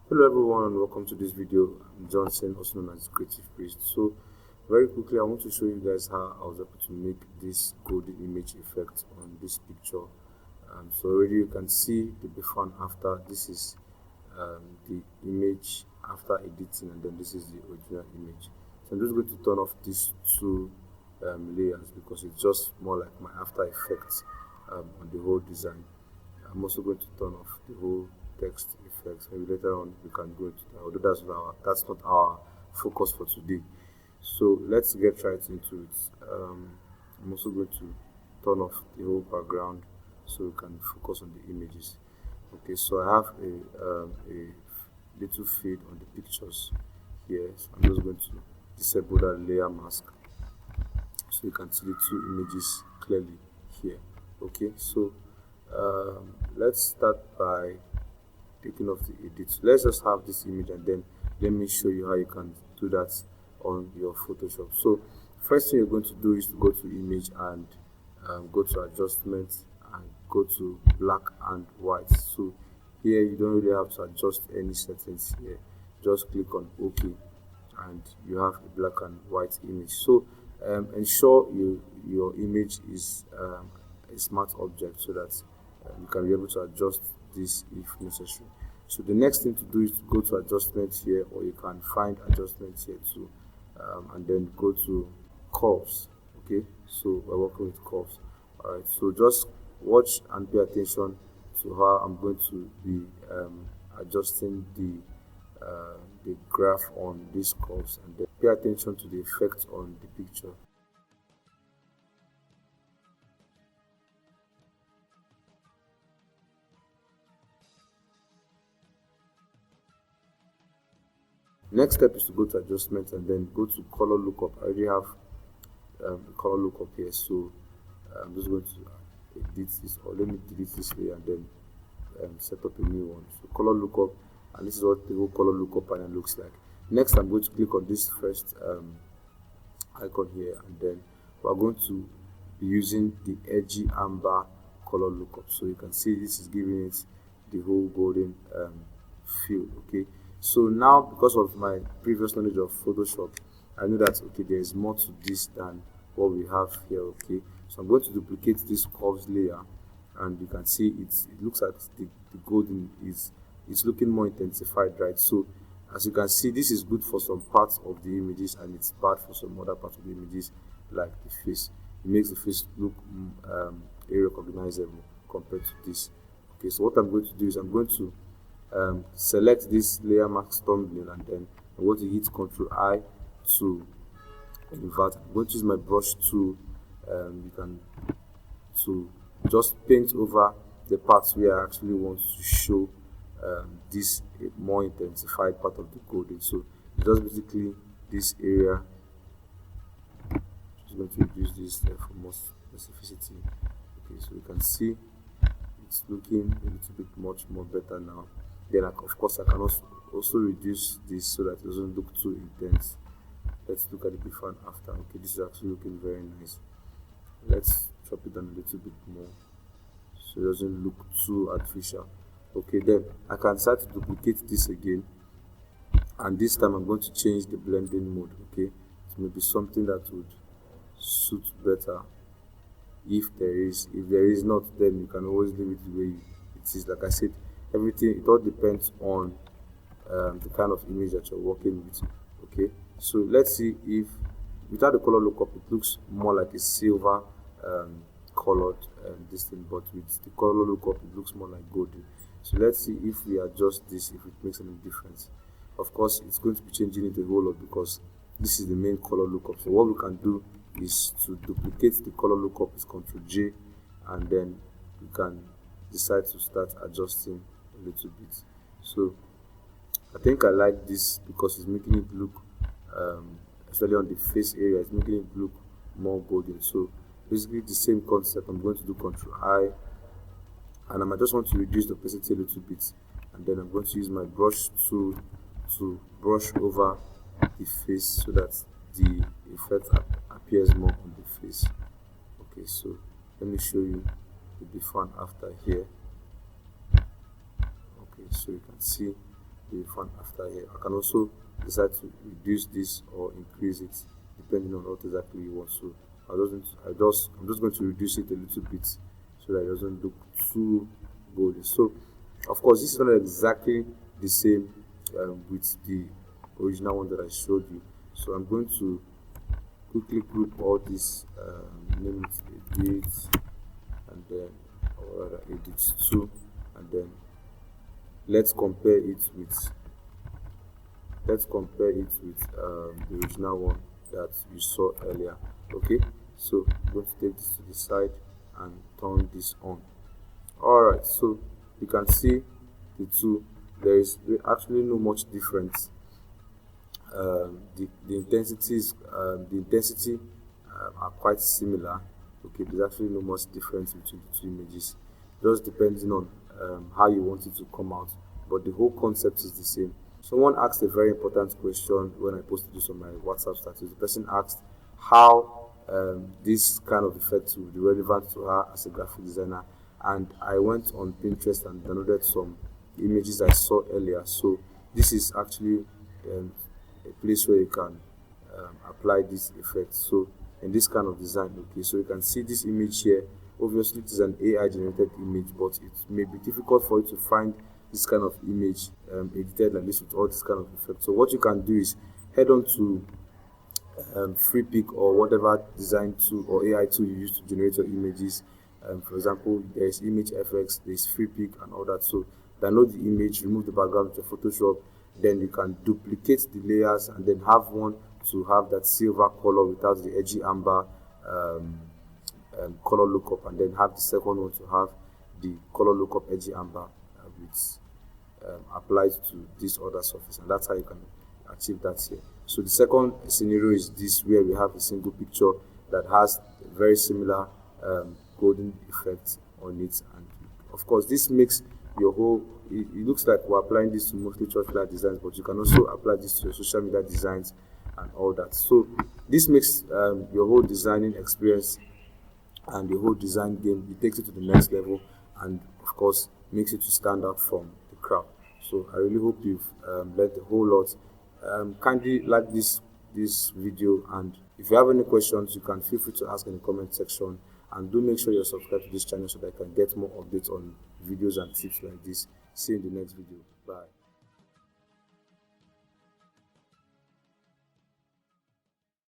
Hello everyone and welcome to this video. I'm Johnson, also known as Creative Priest. So very quickly I want to show you guys how I was able to make this golden image effect on this picture. So already you can see the before and after. This is the image after editing, and then this is the original image. So I'm just going to turn off these two layers because it's just more like my after effects on the whole design. I'm also going to turn off the whole text effects. Maybe later on we can go into that, although that's not our focus for today. So let's get right into it. I'm also going to turn off the whole background so we can focus on the images. Okay, so I have a little fade on the pictures here. So I'm just going to disable that layer mask so you can see the two images clearly here. Okay, so let's start by taking off the edit. So let's just have this image, and then let me show you how you can do that on your Photoshop. So first thing you're going to do is to go to image and go to adjustment and go to black and white. So here you don't really have to adjust any settings here. Just click on OK and you have a black and white image. So ensure your image is a smart object so that you can be able to adjust this if necessary. So the next thing to do is to go to adjustment here, or you can find adjustments here too, and then go to curves. Okay, so we're working with curves. All right, so just watch and pay attention to how I'm going to be adjusting the graph on these curves, and then pay attention to the effect on the picture. Next step is to go to adjustment and then go to color lookup. I already have a color lookup here, so I'm just going to edit this, or let me delete this layer and then set up a new one. So color lookup, and this is what the whole color lookup panel looks like. Next, I'm going to click on this first icon here, and then we're going to be using the edgy amber color lookup. So you can see this is giving it the whole golden feel. Okay, so now because of my previous knowledge of Photoshop, I know that okay, there is more to this than what we have here. Okay, so I'm going to duplicate this curves layer, and you can see it looks like the golden is looking more intensified, right? So as you can see, this is good for some parts of the images and it's bad for some other parts of the images, like the face. It makes the face look unrecognizable compared to this. Okay, so what I'm going to do is I'm going to select this layer mask thumbnail, and then I'm going to hit Ctrl I to invert. I'm going to use my brush tool. You can to just paint over the parts where I actually want to show this more intensified part of the golden. So just basically this area. Just going to reduce this for more specificity. Okay, so you can see it's looking a little bit much more better now. Then of course I can also reduce this so that it doesn't look too intense. Let's look at the before and after. Okay, this is actually looking very nice. Let's chop it down a little bit more so it doesn't look too artificial. Okay, then I can start to duplicate this again, and this time I'm going to change the blending mode. Okay, so maybe something that would suit better. If there is not, then you can always leave it the way it is. Like I said, everything, it all depends on the kind of image that you're working with. Okay, so let's see if without the color lookup it looks more like a silver colored this thing, but with the color lookup it looks more like golden. So let's see if we adjust this, if it makes any difference. Of course it's going to be changing it a whole lot because this is the main color lookup. So what we can do is to duplicate the color lookup with Ctrl J, and then we can decide to start adjusting a little bit. So I think I like this because it's making it look especially on the face area, it's making it look more golden. So basically the same concept. I'm going to do Ctrl I, and I might just want to reduce the opacity a little bit, and then I'm going to use my brush tool to brush over the face so that the effect appears more on the face. Okay, so let me show you the before and after here. Okay, so you can see the before and after here. I can also decide to reduce this or increase it depending on what exactly you want. So I'm just going to reduce it a little bit so that it doesn't look too golden. So of course this is not exactly the same with the original one that I showed you. So I'm going to quickly group all these, name it edit, and then or rather edit 2, and then let's compare it with the original one that you saw earlier. Okay, so I'm going to take this to the side and turn this on. Alright, so you can see the two. There is actually no much difference. The intensity are quite similar. Okay, there's actually no much difference between the two images, just depending on how you want it to come out, but the whole concept is the same. Someone asked a very important question when I posted this on my WhatsApp status. The person asked how this kind of effect would be relevant to her as a graphic designer, and I went on Pinterest and downloaded some images I saw earlier. So this is actually a place where you can apply this effect. So in this kind of design, okay, so you can see this image here. Obviously it is an AI generated image, but it may be difficult for you to find this kind of image edited like this with all this kind of effect. So what you can do is head on to FreePic or whatever design tool or AI tool you use to generate your images. For example, there is Image FX, there is FreePic and all that. So download the image, remove the background with your Photoshop, then you can duplicate the layers and then have one to have that silver color without the edgy amber color lookup, and then have the second one to have the color lookup edgy amber with applied to this other surface, and that's how you can achieve that here. So the second scenario is this, where we have a single picture that has a very similar golden effect on it, and of course this makes your whole, it looks like we're applying this to mostly church flyer designs, but you can also apply this to your social media designs and all that. So this makes your whole designing experience and the whole design game, it takes it to the next level, and of course makes it to stand out from the crowd. So I really hope you've learned a whole lot. Kindly like this video, and if you have any questions you can feel free to ask in the comment section, and do make sure you're subscribed to this channel so that I can get more updates on videos and tips like this. See you in the next video. Bye.